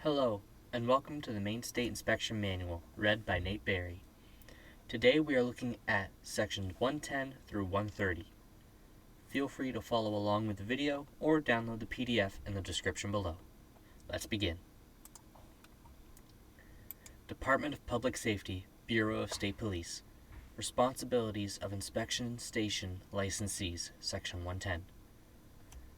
Hello, and welcome to the Maine State Inspection Manual, read by Nate Berry. Today we are looking at sections 110 through 130. Feel free to follow along with the video or download the PDF in the description below. Let's begin. Department of Public Safety, Bureau of State Police. Responsibilities of Inspection Station Licensees, Section 110.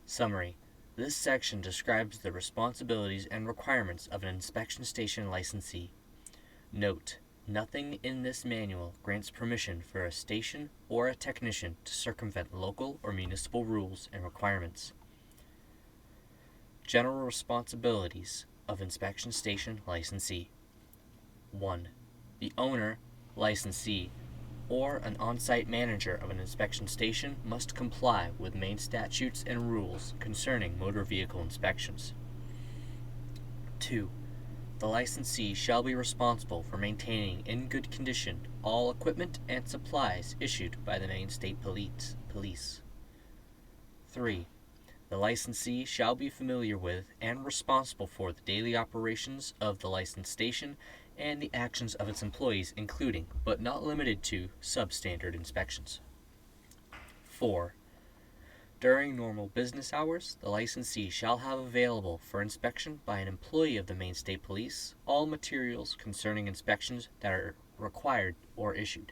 Summary. This section describes the responsibilities and requirements of an inspection station licensee. Note: nothing in this manual grants permission for a station or a technician to circumvent local or municipal rules and requirements. General responsibilities of inspection station licensee. 1. The owner, licensee, or an on-site manager of an inspection station must comply with Maine statutes and rules concerning motor vehicle inspections. 2. The licensee shall be responsible for maintaining in good condition all equipment and supplies issued by the Maine State Police. 3. The licensee shall be familiar with and responsible for the daily operations of the licensed station and the actions of its employees, including, but not limited to, substandard inspections. 4. During normal business hours, the licensee shall have available for inspection by an employee of the Maine State Police all materials concerning inspections that are required or issued.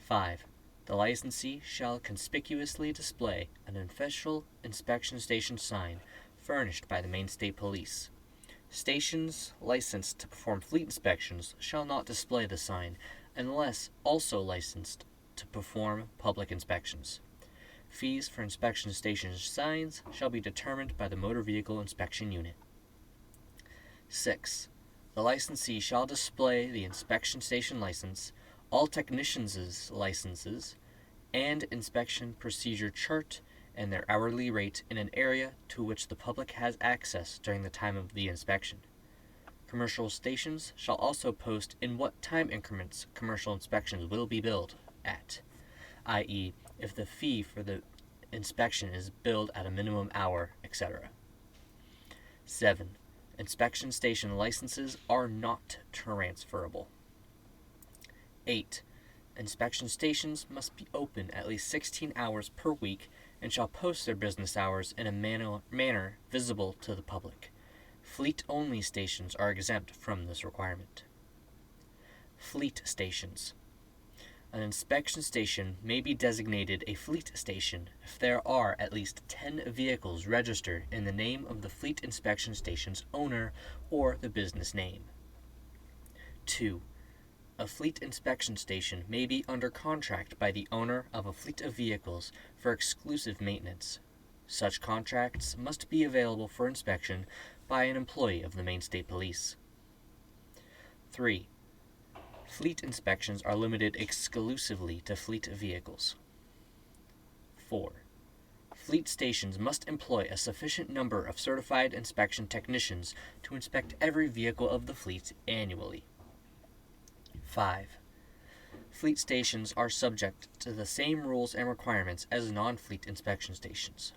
5. The licensee shall conspicuously display an official inspection station sign furnished by the Maine State Police. Stations licensed to perform fleet inspections shall not display the sign unless also licensed to perform public inspections. Fees for inspection station signs shall be determined by the Motor Vehicle Inspection Unit. 6. The licensee shall display the inspection station license, all technicians' licenses, and inspection procedure chart and their hourly rate in an area to which the public has access during the time of the inspection. Commercial stations shall also post in what time increments commercial inspections will be billed at, i.e., if the fee for the inspection is billed at a minimum hour, etc. 7. Inspection station licenses are not transferable. 8. Inspection stations must be open at least 16 hours per week and shall post their business hours in a manner visible to the public. Fleet-only stations are exempt from this requirement. Fleet stations. An inspection station may be designated a fleet station if there are at least 10 vehicles registered in the name of the fleet inspection station's owner or the business name. 2. A fleet inspection station may be under contract by the owner of a fleet of vehicles for exclusive maintenance. Such contracts must be available for inspection by an employee of the Maine State Police. 3. Fleet inspections are limited exclusively to fleet vehicles. 4. Fleet stations must employ a sufficient number of certified inspection technicians to inspect every vehicle of the fleet annually. 5. Fleet stations are subject to the same rules and requirements as non-fleet inspection stations.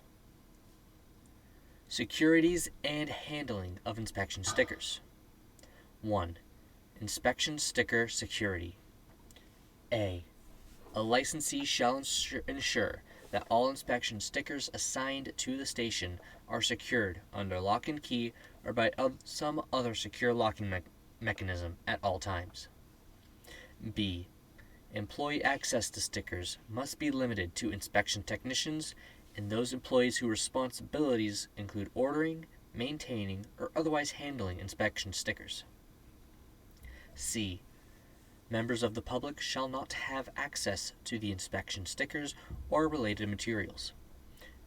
Securities and handling of inspection stickers. 1. Inspection sticker security. A. A licensee shall ensure that all inspection stickers assigned to the station are secured under lock and key or by some other secure locking mechanism at all times. B. Employee access to stickers must be limited to inspection technicians and those employees whose responsibilities include ordering, maintaining, or otherwise handling inspection stickers. C. Members of the public shall not have access to the inspection stickers or related materials.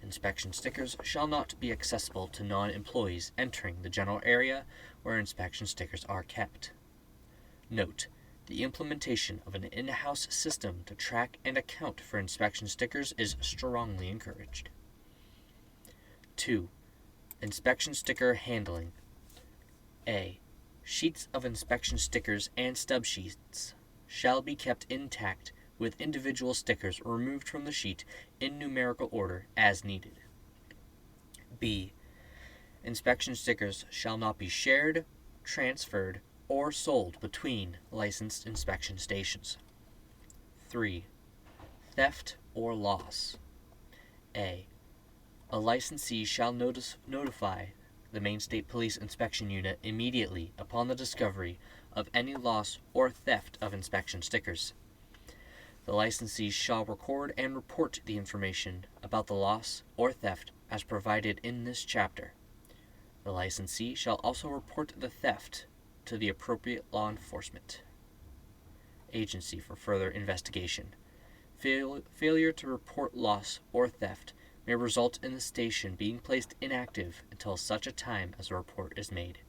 Inspection stickers shall not be accessible to non-employees entering the general area where inspection stickers are kept. Note: the implementation of an in-house system to track and account for inspection stickers is strongly encouraged. 2. Inspection sticker handling. A. Sheets of inspection stickers and stub sheets shall be kept intact with individual stickers removed from the sheet in numerical order as needed. B. Inspection stickers shall not be shared, transferred, or sold between licensed inspection stations. 3. Theft or loss. A. A licensee shall notify the Maine State Police Inspection Unit immediately upon the discovery of any loss or theft of inspection stickers. The licensee shall record and report the information about the loss or theft as provided in this chapter. The licensee shall also report the theft to the appropriate law enforcement agency for further investigation. Failure to report loss or theft may result in the station being placed inactive until such a time as a report is made.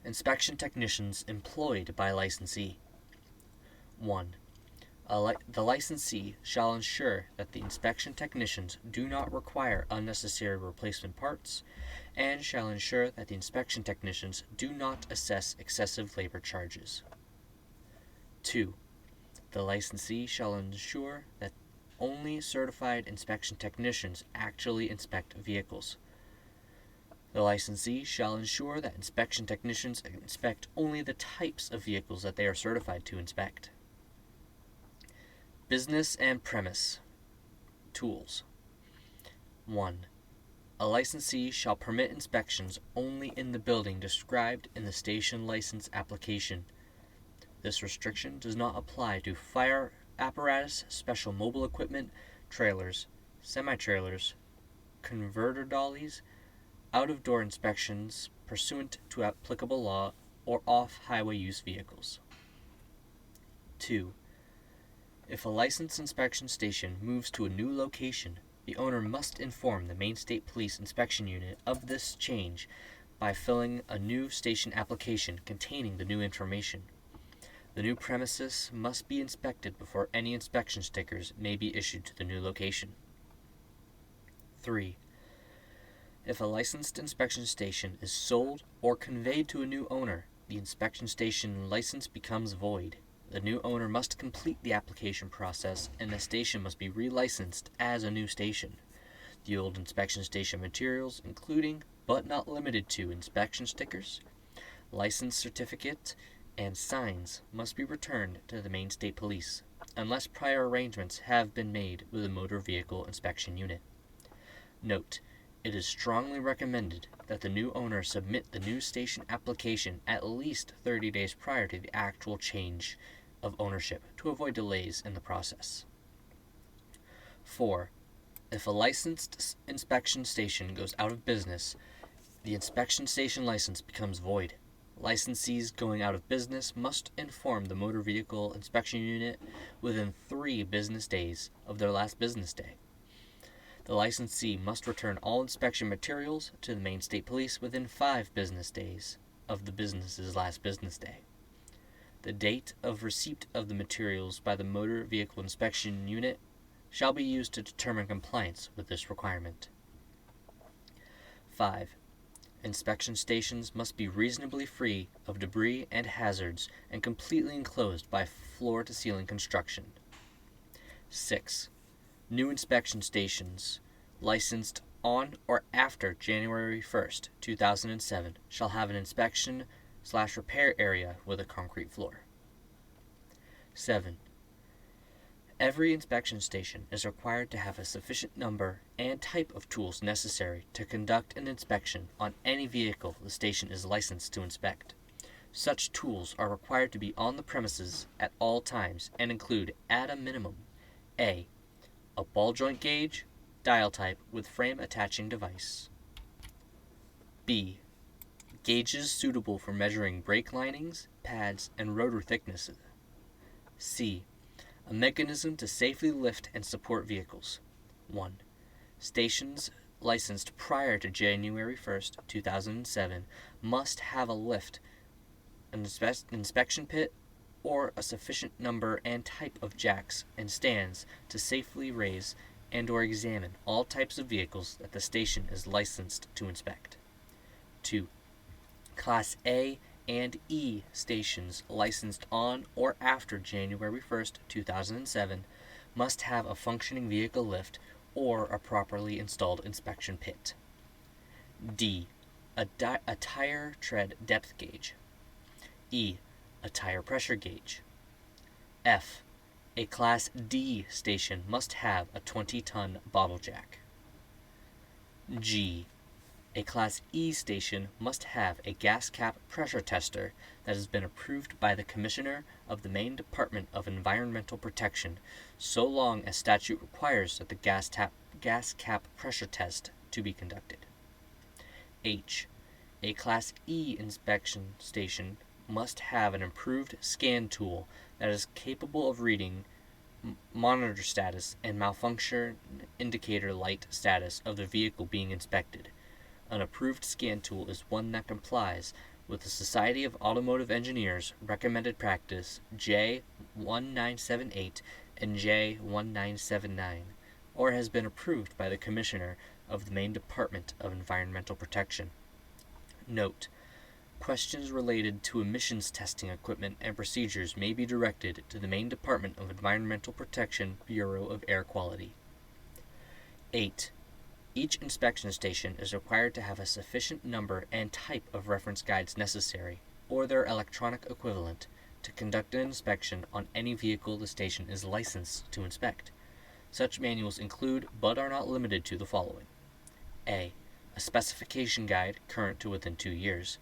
Inspection technicians employed by licensee. 1. The licensee shall ensure that the inspection technicians do not require unnecessary replacement parts, and shall ensure that the inspection technicians do not assess excessive labor charges. 2. The licensee shall ensure that only certified inspection technicians actually inspect vehicles. The licensee shall ensure that inspection technicians inspect only the types of vehicles that they are certified to inspect. Business and premise. Tools. 1. A licensee shall permit inspections only in the building described in the station license application. This restriction does not apply to fire apparatus, special mobile equipment, trailers, semi-trailers, converter dollies, out-of-door inspections pursuant to applicable law, or off-highway use vehicles. 2. If a licensed inspection station moves to a new location, the owner must inform the Maine State Police Inspection Unit of this change by filling a new station application containing the new information. The new premises must be inspected before any inspection stickers may be issued to the new location. 3. If a licensed inspection station is sold or conveyed to a new owner, the inspection station license becomes void. The new owner must complete the application process, and the station must be relicensed as a new station. The old inspection station materials, including but not limited to inspection stickers, license certificate, and signs, must be returned to the Maine State Police, unless prior arrangements have been made with the Motor Vehicle Inspection Unit. Note: it is strongly recommended that the new owner submit the new station application at least 30 days prior to the actual change of ownership to avoid delays in the process. 4. If a licensed inspection station goes out of business, the inspection station license becomes void. Licensees going out of business must inform the Motor Vehicle Inspection Unit within 3 business days of their last business day. The licensee must return all inspection materials to the Maine State Police within 5 business days of the business's last business day. The date of receipt of the materials by the Motor Vehicle Inspection Unit shall be used to determine compliance with this requirement. 5. Inspection stations must be reasonably free of debris and hazards and completely enclosed by floor-to-ceiling construction. 6. New inspection stations licensed on or after January 1st, 2007 shall have an inspection/repair area with a concrete floor. 7. Every inspection station is required to have a sufficient number and type of tools necessary to conduct an inspection on any vehicle the station is licensed to inspect. Such tools are required to be on the premises at all times and include, at a minimum, A ball joint gauge, dial type with frame attaching device. B. Gauges suitable for measuring brake linings, pads, and rotor thicknesses. C. A mechanism to safely lift and support vehicles. 1. Stations licensed prior to January 1st, 2007 must have a lift, an inspection pit, or a sufficient number and type of jacks and stands to safely raise and or examine all types of vehicles that the station is licensed to inspect. 2. Class A and E stations licensed on or after January 1st, 2007 must have a functioning vehicle lift or a properly installed inspection pit. D. A tire tread depth gauge. E. A tire pressure gauge. F. A Class D station must have a 20-ton bottle jack. G. A Class E station must have a gas cap pressure tester that has been approved by the Commissioner of the Maine Department of Environmental Protection, so long as statute requires that the gas cap pressure test to be conducted. H. A Class E inspection station must have an improved scan tool that is capable of reading monitor status and malfunction indicator light status of the vehicle being inspected. An approved scan tool is one that complies with the Society of Automotive Engineers recommended practice J1978 and J1979, or has been approved by the Commissioner of the Maine Department of Environmental Protection. Note: questions related to emissions testing equipment and procedures may be directed to the Maine Department of Environmental Protection Bureau of Air Quality. 8. Each inspection station is required to have a sufficient number and type of reference guides necessary, or their electronic equivalent, to conduct an inspection on any vehicle the station is licensed to inspect. Such manuals include, but are not limited to, the following: A. A specification guide current to within 2 years.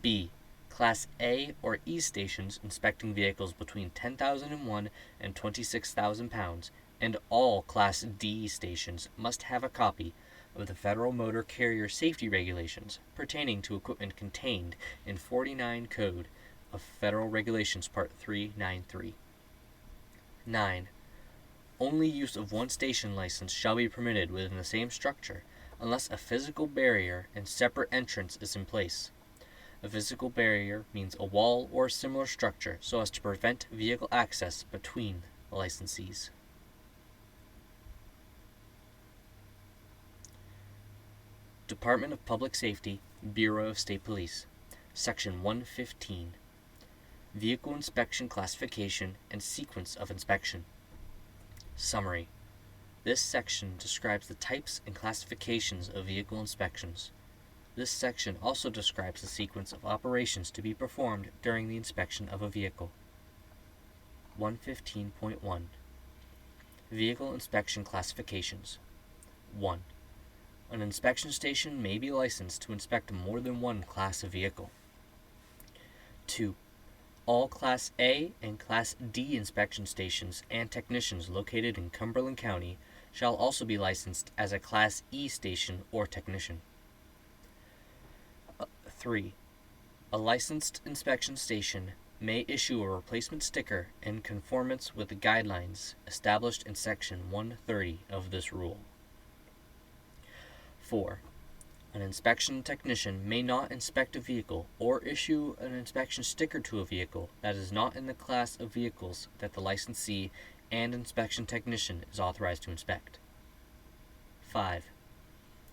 B. Class A or E stations inspecting vehicles between 10,001 and 26,000 pounds, and all Class D stations must have a copy of the Federal Motor Carrier Safety Regulations pertaining to equipment contained in 49 Code of Federal Regulations Part 393. 9. Only use of one station license shall be permitted within the same structure unless a physical barrier and separate entrance is in place. A physical barrier means a wall or similar structure so as to prevent vehicle access between the licensees. Department of Public Safety, Bureau of State Police, Section 115, Vehicle Inspection Classification and Sequence of Inspection. Summary: this section describes the types and classifications of vehicle inspections. This section also describes the sequence of operations to be performed during the inspection of a vehicle. 115.1 Vehicle Inspection Classifications. 1. An inspection station may be licensed to inspect more than one class of vehicle. 2. All Class A and Class D inspection stations and technicians located in Cumberland County shall also be licensed as a Class E station or technician. 3. A licensed inspection station may issue a replacement sticker in conformance with the guidelines established in Section 130 of this rule. 4. An inspection technician may not inspect a vehicle or issue an inspection sticker to a vehicle that is not in the class of vehicles that the licensee and inspection technician is authorized to inspect. 5.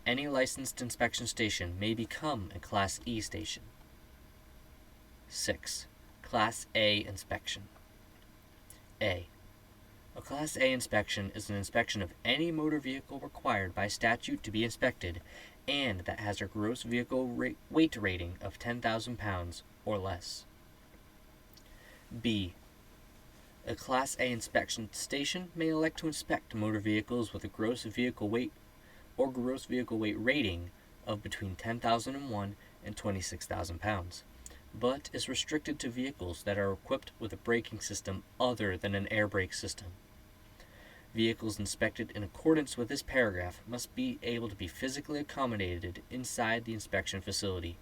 Any licensed inspection station may become a Class E station. 6. Class A inspection. A. A Class A inspection is an inspection of any motor vehicle required by statute to be inspected and that has a gross vehicle weight rating of 10,000 pounds or less. B. A Class A inspection station may elect to inspect motor vehicles with a gross vehicle weight or gross vehicle weight rating of between 10,001 and 26,000 pounds, but is restricted to vehicles that are equipped with a braking system other than an air brake system. Vehicles inspected in accordance with this paragraph must be able to be physically accommodated inside the inspection facility,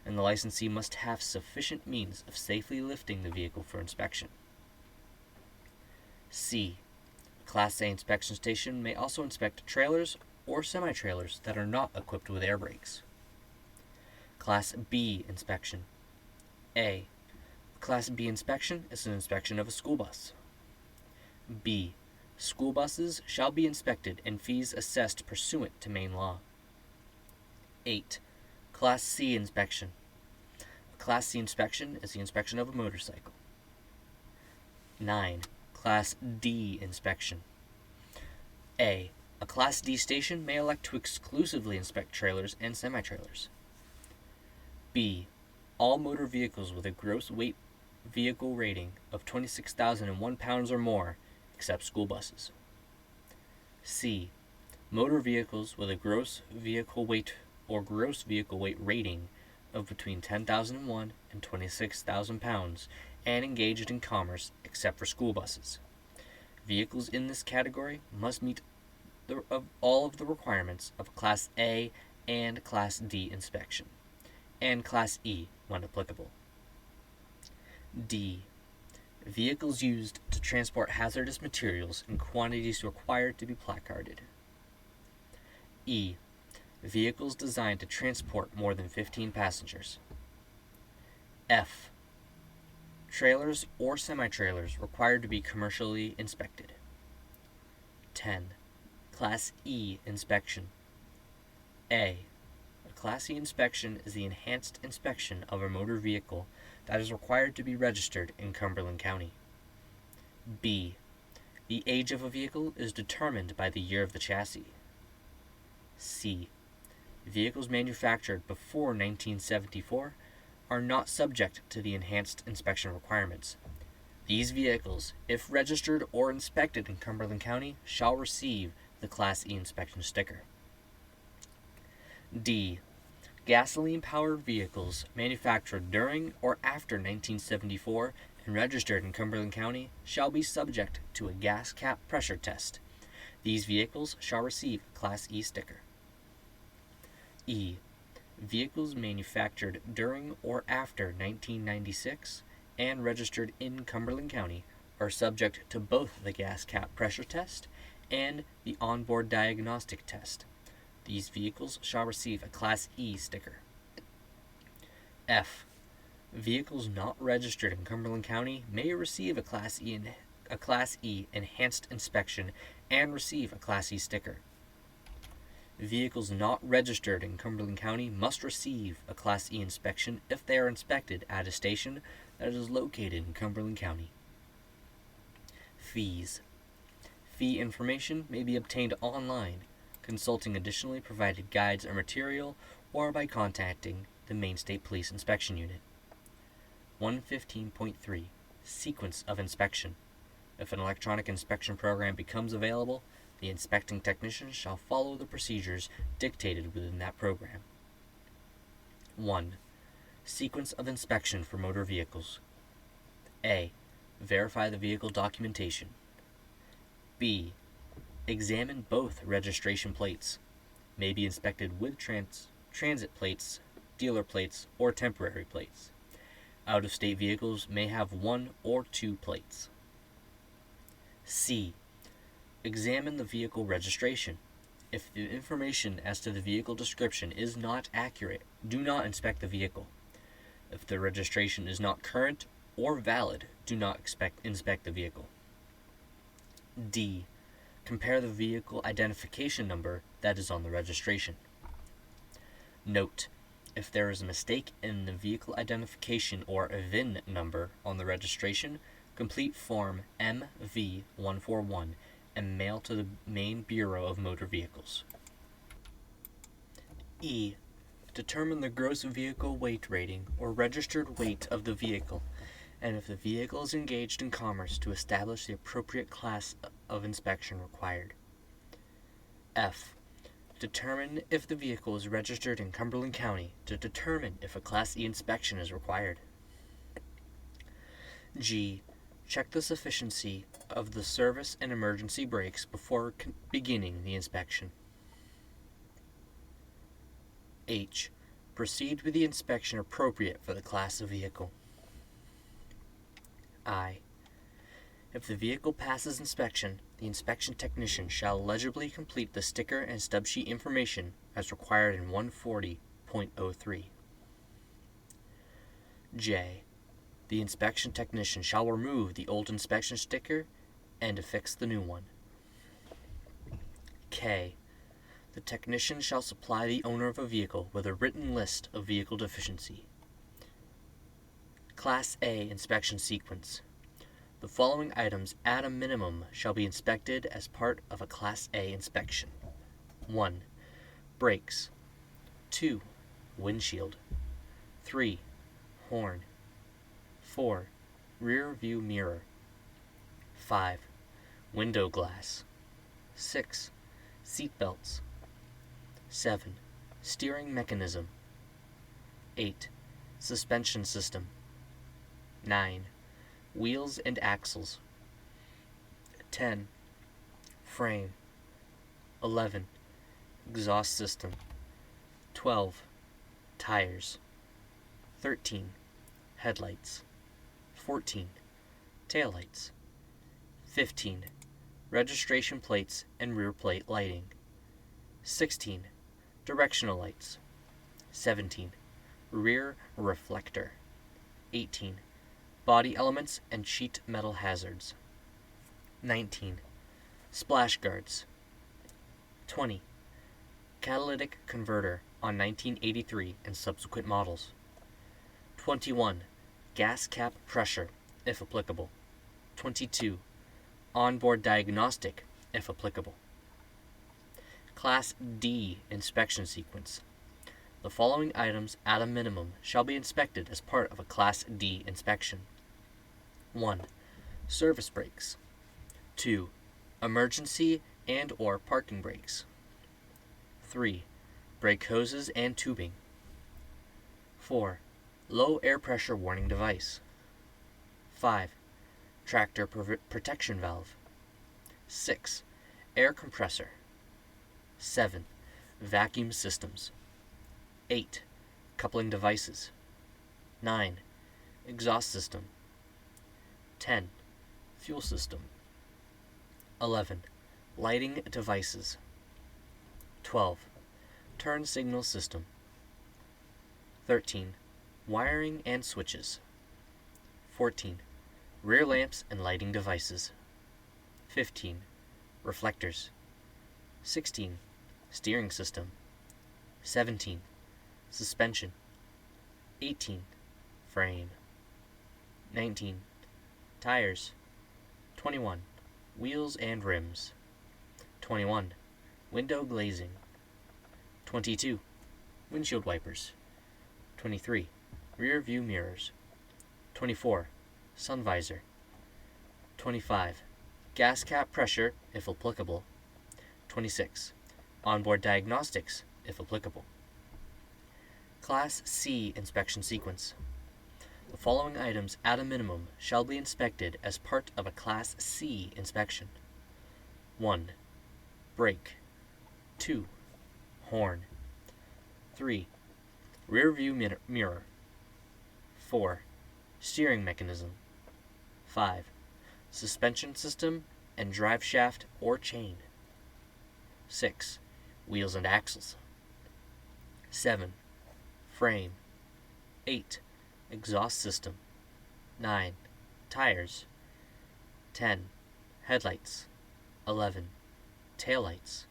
and the licensee must have sufficient means of safely lifting the vehicle for inspection. C. A Class A inspection station may also inspect trailers or semi-trailers that are not equipped with air brakes. Class B inspection. A. Class B inspection is an inspection of a school bus. B. School buses shall be inspected and fees assessed pursuant to Maine law. 8. Class C inspection. A Class C inspection is the inspection of a motorcycle. 9. Class D inspection. A. A Class D station may elect to exclusively inspect trailers and semi-trailers. B. All motor vehicles with a gross weight vehicle rating of 26,001 pounds or more, except school buses. C. Motor vehicles with a gross vehicle weight or gross vehicle weight rating of between 10,001 and 26,000 pounds and engaged in commerce except for school buses. Vehicles in this category must meet all of the requirements of Class A and Class D inspection, and Class E when applicable. D. Vehicles used to transport hazardous materials in quantities required to be placarded. E. Vehicles designed to transport more than 15 passengers. F. Trailers or semi-trailers required to be commercially inspected. 10. Class E inspection. A. A Class E inspection is the enhanced inspection of a motor vehicle that is required to be registered in Cumberland County. B. The age of a vehicle is determined by the year of the chassis. C. Vehicles manufactured before 1974 are not subject to the enhanced inspection requirements. These vehicles, if registered or inspected in Cumberland County, shall receive the Class E inspection sticker. D. Gasoline-powered vehicles manufactured during or after 1974 and registered in Cumberland County shall be subject to a gas cap pressure test. These vehicles shall receive a Class E sticker. E. Vehicles manufactured during or after 1996 and registered in Cumberland County are subject to both the gas cap pressure test and the onboard diagnostic test. These vehicles shall receive a Class E sticker. F. Vehicles not registered in Cumberland County may receive a Class E enhanced inspection and receive a Class E sticker. Vehicles not registered in Cumberland County must receive a Class E inspection if they are inspected at a station that is located in Cumberland County. Fees. Fee information may be obtained online, consulting additionally provided guides or material, or by contacting the Maine State Police Inspection Unit. 115.3 Sequence of inspection. If an electronic inspection program becomes available, the inspecting technician shall follow the procedures dictated within that program. 1. Sequence of inspection for motor vehicles. A. Verify the vehicle documentation. B. Examine both registration plates. May be inspected with transit plates, dealer plates, or temporary plates. Out-of-state vehicles may have 1 or 2 plates. C. Examine the vehicle registration. If the information as to the vehicle description is not accurate, do not inspect the vehicle. If the registration is not current or valid, do not inspect the vehicle. D. Compare the vehicle identification number that is on the registration. Note: if there is a mistake in the vehicle identification or a VIN number on the registration, complete Form MV141 and mail to the Maine Bureau of Motor Vehicles. E. Determine the gross vehicle weight rating or registered weight of the vehicle, and if the vehicle is engaged in commerce, to establish the appropriate class of inspection required. F. Determine if the vehicle is registered in Cumberland County to determine if a Class E inspection is required. G. Check the sufficiency of the service and emergency brakes before beginning the inspection. H. Proceed with the inspection appropriate for the class of vehicle. I. If the vehicle passes inspection, the inspection technician shall legibly complete the sticker and stub sheet information as required in 140.03. J. The inspection technician shall remove the old inspection sticker and affix the new one. K. The technician shall supply the owner of a vehicle with a written list of vehicle deficiency. Class A inspection sequence. The following items at a minimum shall be inspected as part of a Class A inspection. 1. Brakes. 2. Windshield. 3. Horn. 4. Rear view mirror. 5. Window glass. 6. Seat belts. 7. Steering mechanism. 8. Suspension system. 9. Wheels and axles. 10. Frame. 11. Exhaust system. 12. Tires. 13. Headlights. 14. Taillights. 15. Registration plates and rear plate lighting. 16. Directional lights. 17. Rear reflector. 18. Body elements and sheet metal hazards. 19. Splash guards. 20. Catalytic converter on 1983 and subsequent models. 21. Gas cap pressure, if applicable. 22. Onboard diagnostic, if applicable. Class D inspection sequence. The following items at a minimum shall be inspected as part of a Class D inspection. 1. Service brakes. 2. Emergency and or parking brakes. 3. Brake hoses and tubing. 4. Low air pressure warning device. 5. Tractor protection valve. 6. Air compressor. 7. Vacuum systems. 8. Coupling devices. 9. Exhaust system. 10. Fuel system. 11. Lighting devices. 12. Turn signal system. 13. Wiring and switches. 14. Rear lamps and lighting devices. 15. Reflectors. 16. Steering system. 17. Suspension. 18. Frame. 19. Tires. 21. Wheels and rims. 21. Window glazing. 22. Windshield wipers. 23. Rear view mirrors. 24. Sun visor. 25. Gas cap pressure, if applicable. 26. Onboard diagnostics, if applicable. Class C inspection sequence. The following items at a minimum shall be inspected as part of a Class C inspection. 1. Brake. 2. Horn. 3. Rear view mirror. 4. Steering mechanism. 5. Suspension system and drive shaft or chain. 6. Wheels and axles. 7. Frame. 8. Exhaust system. 9. Tires. 10. Headlights. 11. Taillights.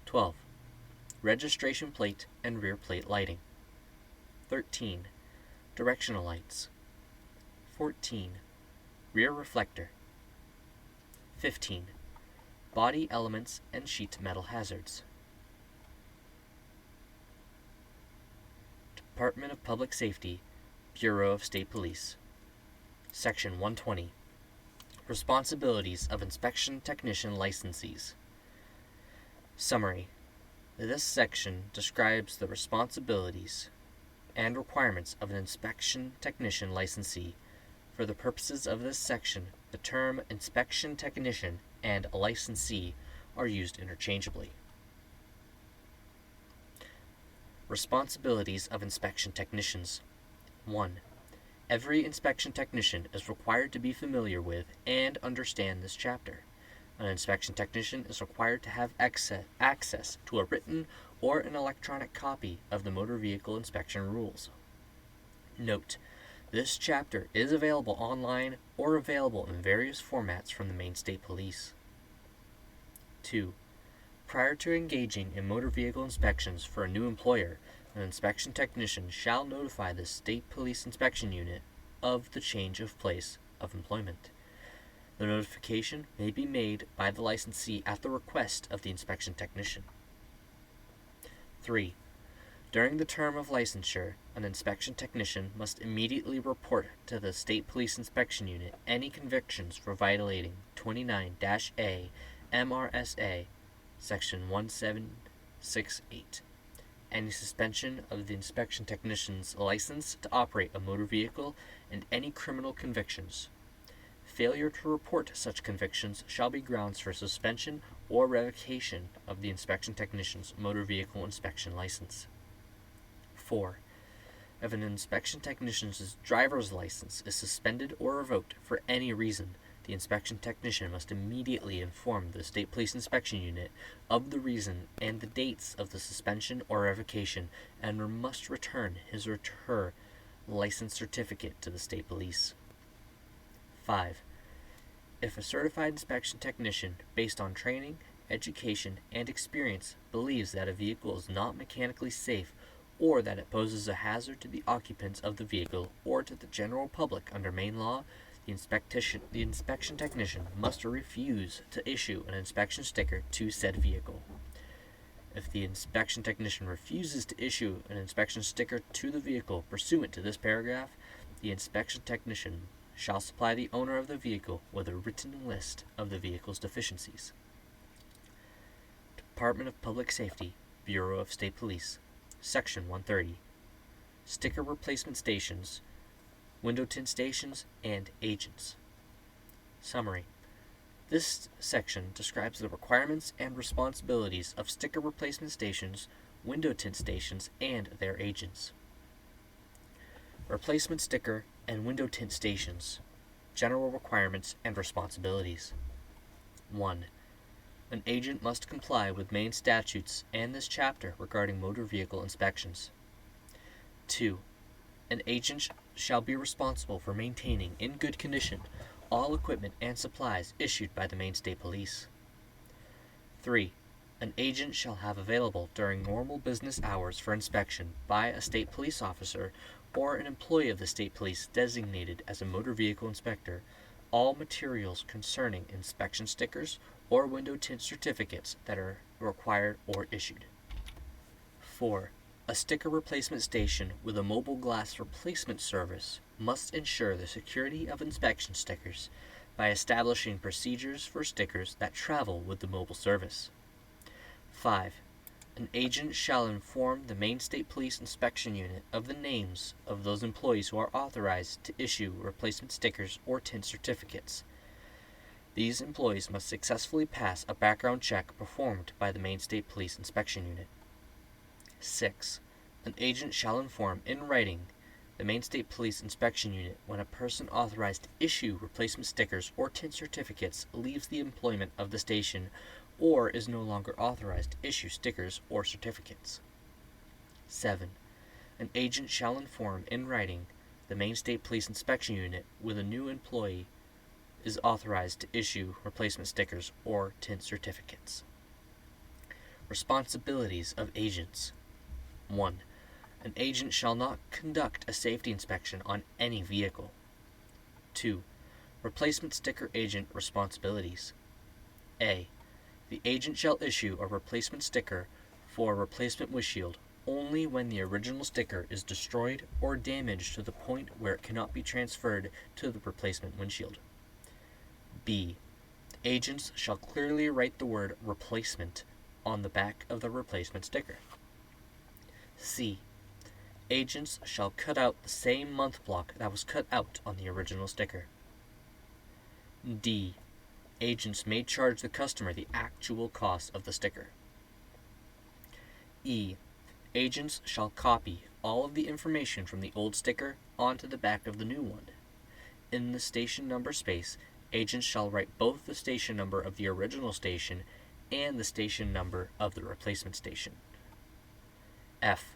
12. Registration plate and rear plate lighting. 13. Directional lights. 14. Rear reflector. 15. Body elements and sheet metal hazards. Department of Public Safety, Bureau of State Police. Section 120. Responsibilities of Inspection Technician Licensees. Summary. This section describes the responsibilities and requirements of an inspection technician licensee. For the purposes of this section, the term inspection technician and a licensee are used interchangeably. Responsibilities of inspection technicians. 1. Every inspection technician is required to be familiar with and understand this chapter. An inspection technician is required to have access to a written or an electronic copy of the motor vehicle inspection rules. Note: this chapter is available online or available in various formats from the Maine State Police. 2. Prior to engaging in motor vehicle inspections for a new employer, an inspection technician shall notify the State Police Inspection Unit of the change of place of employment. The notification may be made by the licensee at the request of the inspection technician. 3. During the term of licensure, an inspection technician must immediately report to the State Police Inspection Unit any convictions for violating 29-A MRSA Section 1768, any suspension of the inspection technician's license to operate a motor vehicle, and any criminal convictions. Failure to report such convictions shall be grounds for suspension or revocation of the inspection technician's motor vehicle inspection license. 4. If an inspection technician's driver's license is suspended or revoked for any reason, the inspection technician must immediately inform the State Police Inspection Unit of the reason and the dates of the suspension or revocation, and must return his or her license certificate to the State Police. 5. If a certified inspection technician, based on training, education, and experience, believes that a vehicle is not mechanically safe or that it poses a hazard to the occupants of the vehicle or to the general public under Maine law, the inspection technician must refuse to issue an inspection sticker to said vehicle. If the inspection technician refuses to issue an inspection sticker to the vehicle pursuant to this paragraph, the inspection technician shall supply the owner of the vehicle with a written list of the vehicle's deficiencies. Department of Public Safety, Bureau of State Police, Section 130. Sticker replacement stations, window tint stations, and agents. Summary. This section describes the requirements and responsibilities of sticker replacement stations, window tint stations, and their agents. Replacement sticker and window tint stations. General requirements and responsibilities. 1. An agent must comply with Maine statutes and this chapter regarding motor vehicle inspections. 2. An agent shall be responsible for maintaining in good condition all equipment and supplies issued by the Maine State Police. 3. An agent shall have available during normal business hours for inspection by a state police officer or an employee of the state police designated as a motor vehicle inspector all materials concerning inspection stickers or window tint certificates that are required or issued. 4. A sticker replacement station with a mobile glass replacement service must ensure the security of inspection stickers by establishing procedures for stickers that travel with the mobile service. 5. An agent shall inform the Maine State Police Inspection Unit of the names of those employees who are authorized to issue replacement stickers or tint certificates. These employees must successfully pass a background check performed by the Maine State Police Inspection Unit. 6. An agent shall inform in writing the Maine State Police Inspection Unit when a person authorized to issue replacement stickers or tint certificates leaves the employment of the station or is no longer authorized to issue stickers or certificates. 7. An agent shall inform in writing the Maine State Police Inspection Unit when a new employee is authorized to issue replacement stickers or tint certificates. Responsibilities of agents. 1. An agent shall not conduct a safety inspection on any vehicle. 2. Replacement sticker agent responsibilities. A. The agent shall issue a replacement sticker for a replacement windshield only when the original sticker is destroyed or damaged to the point where it cannot be transferred to the replacement windshield. B. Agents shall clearly write the word replacement on the back of the replacement sticker. C. Agents shall cut out the same month block that was cut out on the original sticker. D. Agents may charge the customer the actual cost of the sticker. E. Agents shall copy all of the information from the old sticker onto the back of the new one. In the station number space, agents shall write both the station number of the original station and the station number of the replacement station. F.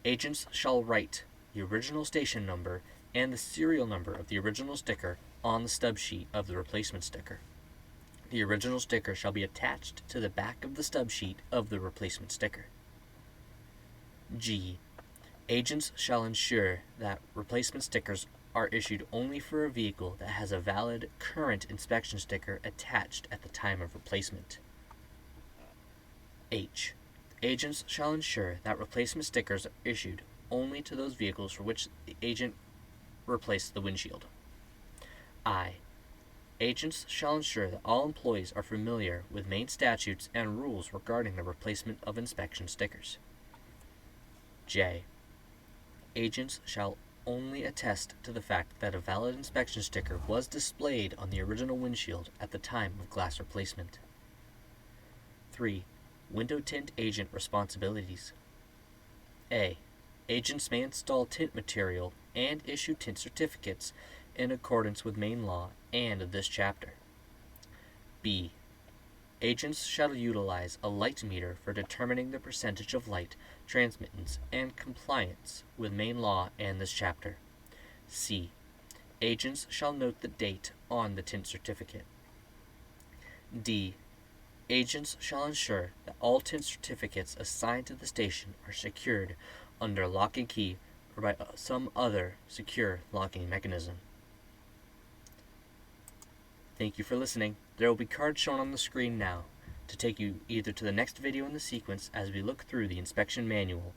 Agents shall write the original station number and the serial number of the original sticker on the stub sheet of the replacement sticker. The original sticker shall be attached to the back of the stub sheet of the replacement sticker. G. Agents shall ensure that replacement stickers are issued only for a vehicle that has a valid current inspection sticker attached at the time of replacement. H. Agents shall ensure that replacement stickers are issued only to those vehicles for which the agent replaced the windshield. I. Agents shall ensure that all employees are familiar with Maine statutes and rules regarding the replacement of inspection stickers. J. Agents shall only attest to the fact that a valid inspection sticker was displayed on the original windshield at the time of glass replacement. 3. Window tint agent responsibilities. A. Agents may install tint material and issue tint certificates in accordance with Maine law and this chapter. B. Agents shall utilize a light meter for determining the percentage of light transmittance and compliance with Maine law and this chapter. C. Agents shall note the date on the tint certificate. D. Agents shall ensure that all tint certificates assigned to the station are secured under lock and key or by some other secure locking mechanism. Thank you for listening. There will be cards shown on the screen now to take you either to the next video in the sequence as we look through the inspection manual,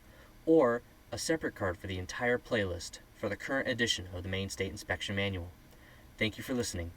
or a separate card for the entire playlist for the current edition of the Maine State Inspection Manual. Thank you for listening.